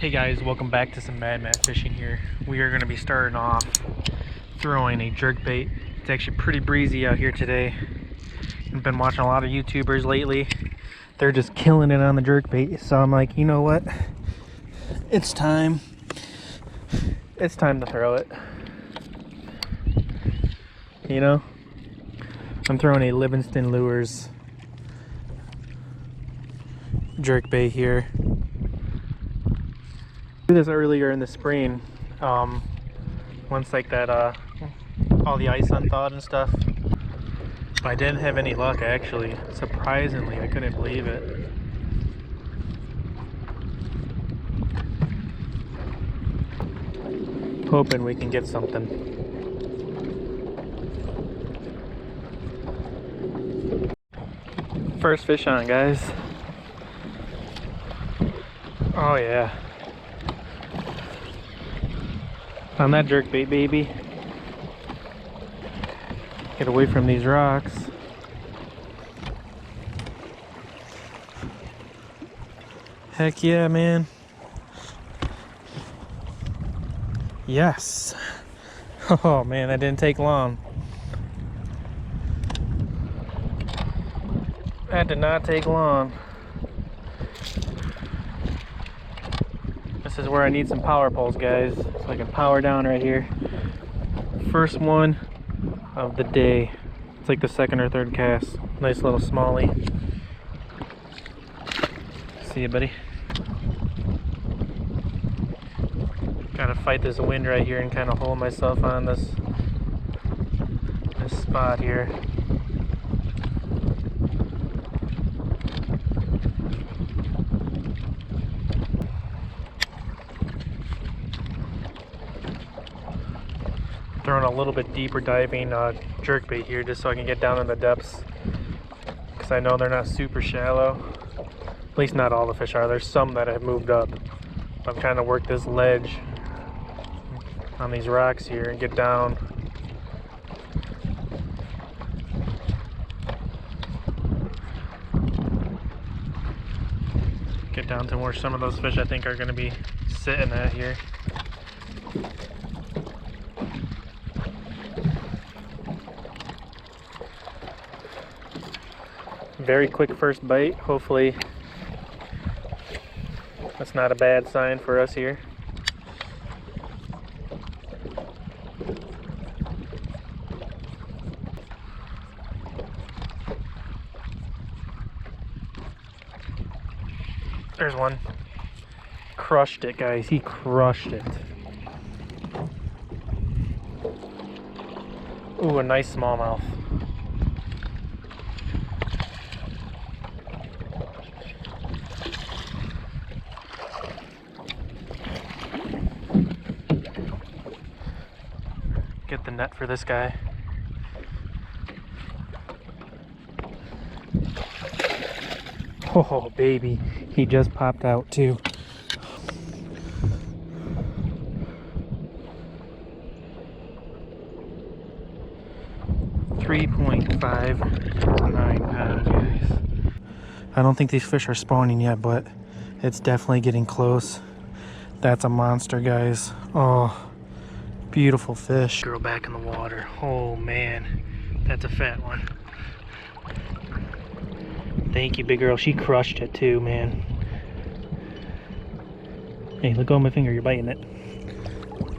Hey guys, welcome back to some Mad Matt fishing here. We are going to be starting off throwing a jerkbait. It's actually pretty breezy out here today. I've been watching a lot of YouTubers lately. They're just killing it on the jerkbait. So I'm like, you know what? It's time. It's time to throw it. You know? I'm throwing a Livingston Lures jerkbait here. I did this earlier in the spring, once like that all the ice unthawed and stuff, but I didn't have any luck actually. Surprisingly, I couldn't believe it. Hoping we can get something. First fish on, guys. Oh yeah. On that jerkbait, baby. Get away from these rocks. Heck yeah, man. Yes. Oh man, that didn't take long. That did not take long. This is where I need some power poles, guys, so I can power down right here. First one of the day. It's like the second or third cast. Nice little smallie. See you, buddy. Gotta fight this wind right here and kind of hold myself on this spot here. Throwing a little bit deeper diving jerkbait here just so I can get down in the depths, because I know they're not super shallow. At least not all the fish are. There's some that have moved up. I'm trying to work this ledge on these rocks here and get down. Get down to where some of those fish I think are going to be sitting at here. Very quick first bite. Hopefully that's not a bad sign for us here. There's one. Crushed it, guys. He crushed it. Ooh, a nice smallmouth. Get the net for this guy. Oh baby, he just popped out too. £3.59, guys. I don't think these fish are spawning yet, but it's definitely getting close. That's a monster, guys. Oh, beautiful fish. Girl back in the water. Oh man, that's a fat one. Thank you, big girl. She crushed it too, man. Hey, let go of my finger. You're biting it.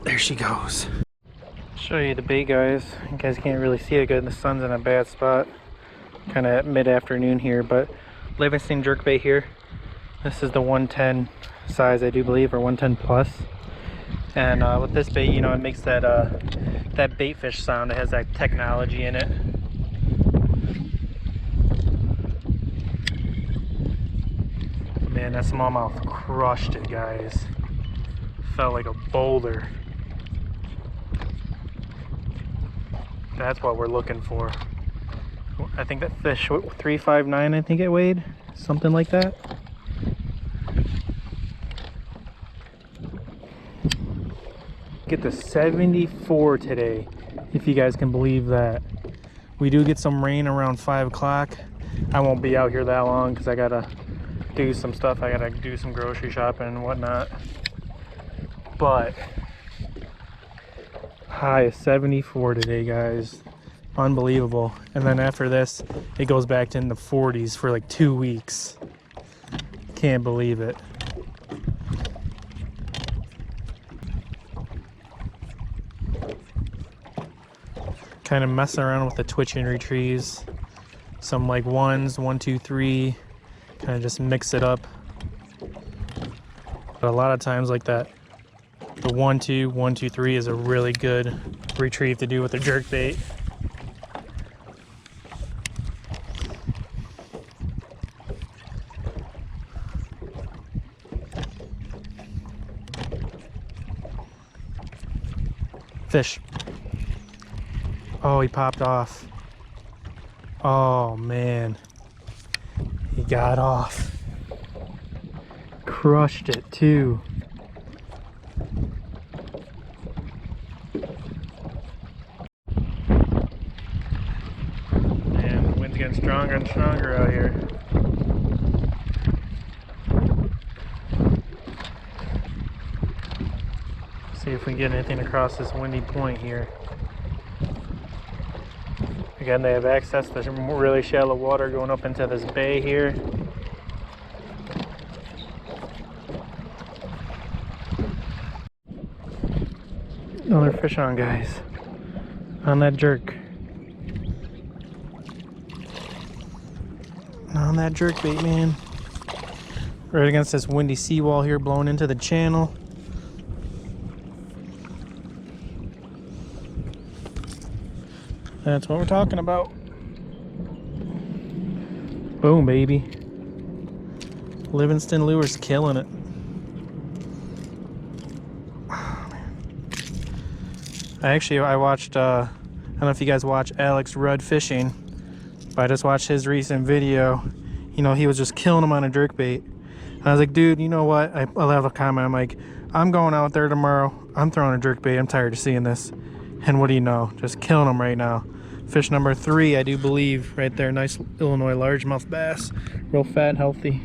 There she goes. Show you the bait, guys. You guys can't really see it good. The sun's in a bad spot. Kind of at mid-afternoon here, but Livingston jerkbait here. This is the 110 size, I do believe, or 110 plus. And with this bait, you know, it makes that that bait fish sound. It has that technology in it. Man, that smallmouth crushed it, guys. Felt like a boulder. That's what we're looking for. I think that fish, 359, I think it weighed, something like that. Get to 74 today, if you guys can believe that. We do get some rain around 5 o'clock. I won't be out here that long because I gotta do some stuff. I gotta do some grocery shopping and whatnot. but high of 74 today, guys. Unbelievable. And then after this, it goes back to in the 40s for like 2 weeks. Can't believe it. Kind of messing around with the twitch and retrieves. Some like ones, 1, 2, 3. Kind of just mix it up. But a lot of times like that, the 1, 2, 1, 2, 3 is a really good retrieve to do with the jerkbait. Fish. Oh, he popped off. Oh man, he got off. Crushed it too. Man, the wind's getting stronger and stronger out here. See if we can get anything across this windy point here. Again, they have access to some really shallow water going up into this bay here. Another fish on, guys. On that jerk. On that jerkbait, man. Right against this windy seawall here, blowing into the channel. That's what we're talking about. Boom, baby. Livingston lure's killing it. Oh, man. I watched, I don't know if you guys watch Alex Rudd Fishing, but I just watched his recent video. You know, he was just killing them on a jerkbait. And I was like, dude, you know what? I left a comment. I'm like, I'm going out there tomorrow. I'm throwing a jerkbait. I'm tired of seeing this. And what do you know? Just killing them right now. Fish number 3, I do believe, right there. Nice Illinois largemouth bass. Real fat, healthy.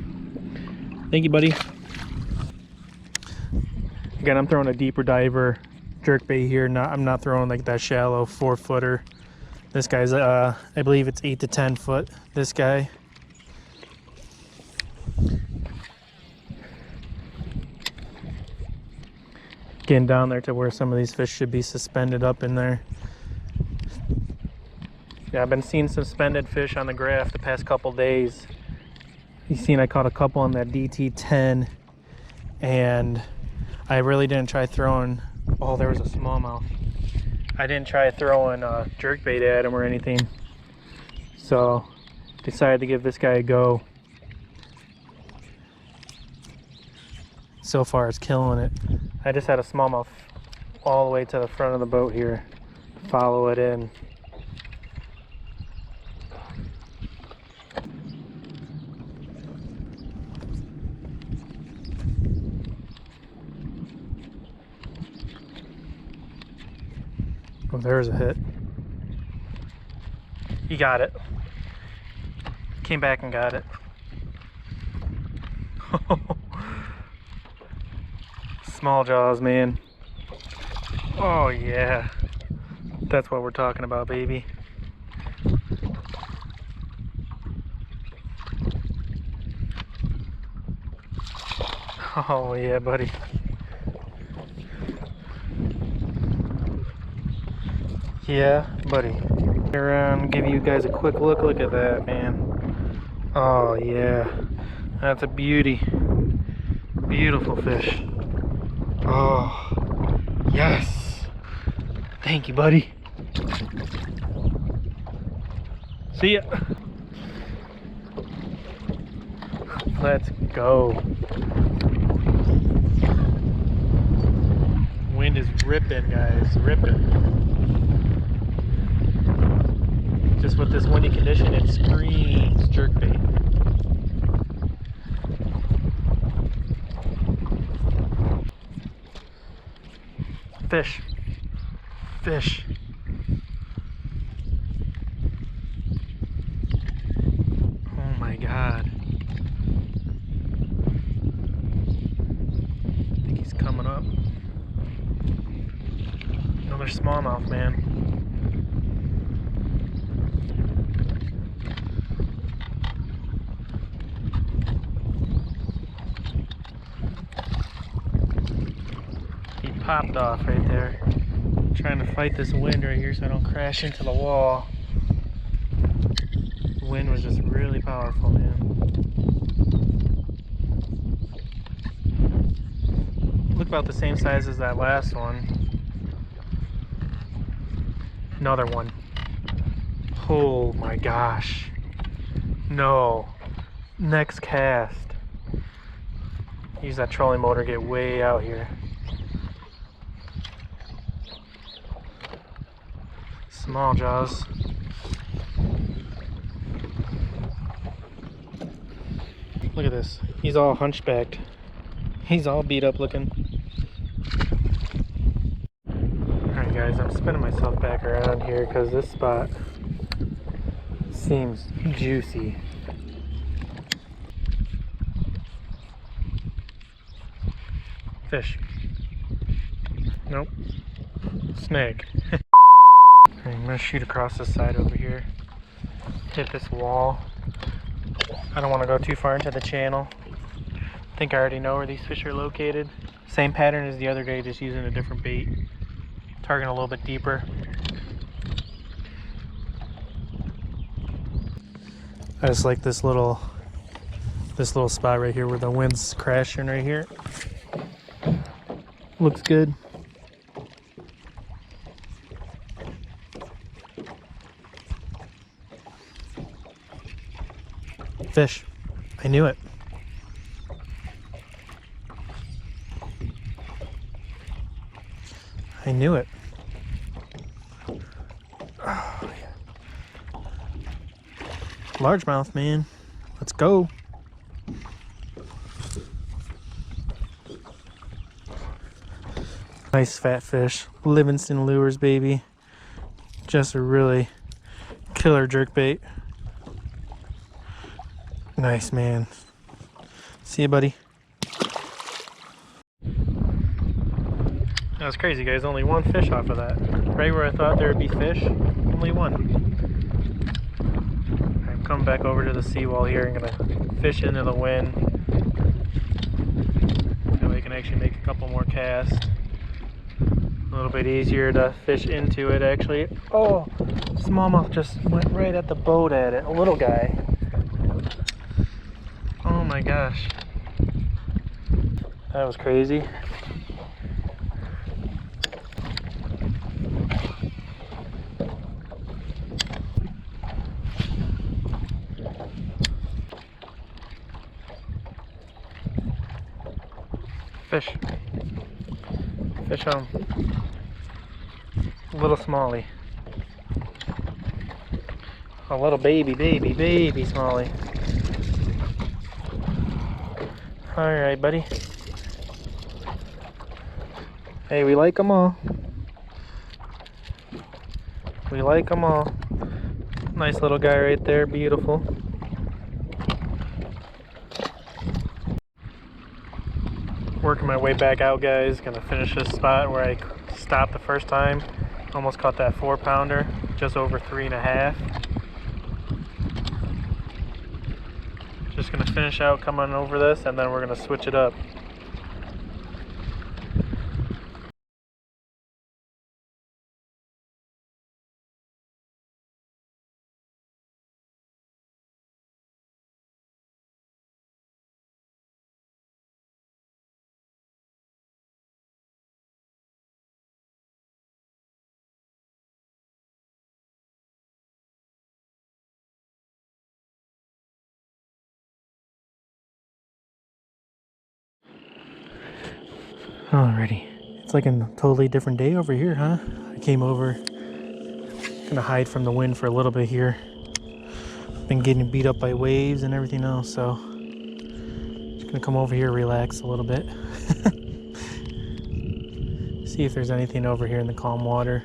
Thank you, buddy. Again, I'm throwing a deeper diver jerkbait here. I'm not throwing like that shallow 4-footer. This guy's, I believe it's 8 to 10 foot. This guy. Getting down there to where some of these fish should be suspended up in there. Yeah, I've been seeing suspended fish on the graph the past couple days. You've seen I caught a couple on that DT10, and I really didn't try throwing, oh, there was a smallmouth. I didn't try throwing jerkbait at him or anything. So, decided to give this guy a go. So far it's killing it. I just had a smallmouth all the way to the front of the boat here. Follow it in. Oh, there's a hit. He got it. Came back and got it. Small jaws, man. Oh yeah. That's what we're talking about, baby. Oh yeah, buddy. Yeah, buddy. Around, give you guys a quick look. Look at that, man. Oh yeah, that's a beauty. Beautiful fish. Oh yes. Thank you, buddy. See ya. Let's go. Wind is ripping, guys. Ripping. Just with this windy condition, it screams jerkbait. Fish. Fish. Oh my God. I think he's coming up. Another smallmouth, man. He popped off right there. I'm trying to fight this wind right here so I don't crash into the wall. The wind was just really powerful, man. Look about the same size as that last one. Another one. Oh my gosh. No. Next cast. Use that trolling motor, get way out here. Small jaws. Look at this. He's all hunchbacked. He's all beat up looking. Alright guys, I'm spinning myself back around here because this spot seems juicy. Fish. Nope. Snag. Alright, I'm gonna shoot across this side over here. Hit this wall. I don't want to go too far into the channel. I think I already know where these fish are located. Same pattern as the other day, just using a different bait. Targeting a little bit deeper. I just like this little spot right here where the wind's crashing right here. Looks good. Fish. I knew it. I knew it. Oh, yeah. Largemouth, man. Let's go. Nice fat fish. Livingston lures, baby. Just a really killer jerkbait. Nice, man. See you, buddy. That was crazy, guys. Only one fish off of that. Right where I thought there would be fish, only one. I'm coming back over to the seawall here. I'm gonna fish into the wind. That way I can actually make a couple more casts. A little bit easier to fish into it, actually. Oh, smallmouth just went right at the boat at it. A little guy. Oh my gosh. That was crazy. Fish. Fish home. A little smallie. A little baby smallie. Alright, buddy. Hey, we like them all. We like them all. Nice little guy right there, beautiful. Working my way back out, guys. Gonna finish this spot where I stopped the first time. Almost caught that 4-pounder, just over 3.5. Just gonna finish out coming over this, and then we're gonna switch it up. Alrighty, it's like a totally different day over here, huh? I came over, gonna hide from the wind for a little bit here. Been getting beat up by waves and everything else, so just gonna come over here, relax a little bit. See if there's anything over here in the calm water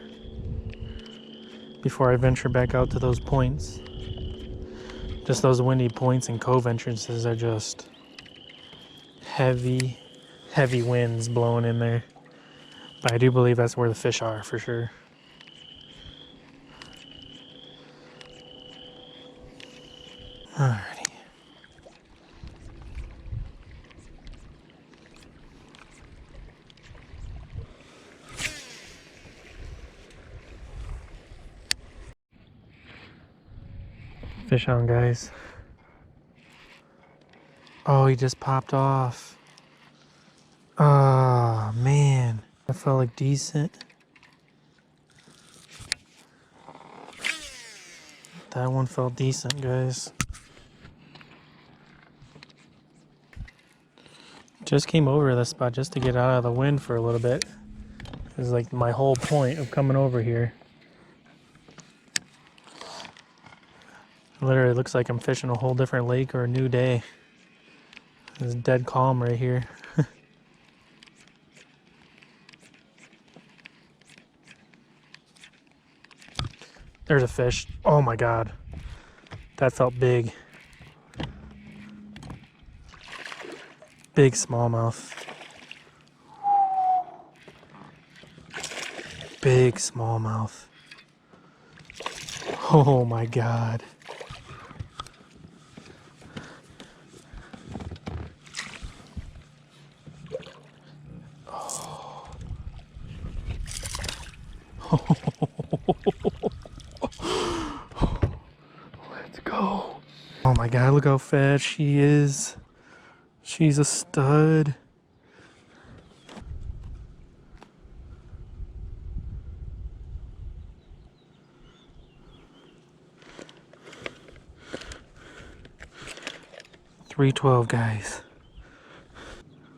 before I venture back out to those points. Just those windy points and cove entrances are just heavy winds blowing in there. But I do believe that's where the fish are for sure. Alrighty. Fish on, guys. Oh, he just popped off. Oh, man. That felt like decent. That one felt decent, guys. Just came over to this spot just to get out of the wind for a little bit. This is like my whole point of coming over here. Literally looks like I'm fishing a whole different lake or a new day. It's dead calm right here. There's a fish. Oh my god. That felt big. Big smallmouth. Big smallmouth. Oh my god. Oh. Let's go. Oh my god, look how fat she is. She's a stud. $3.12, guys.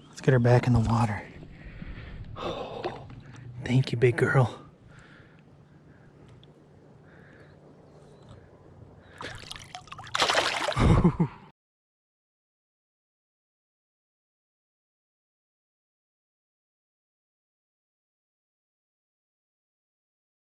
Let's get her back in the water. Oh, thank you, big girl.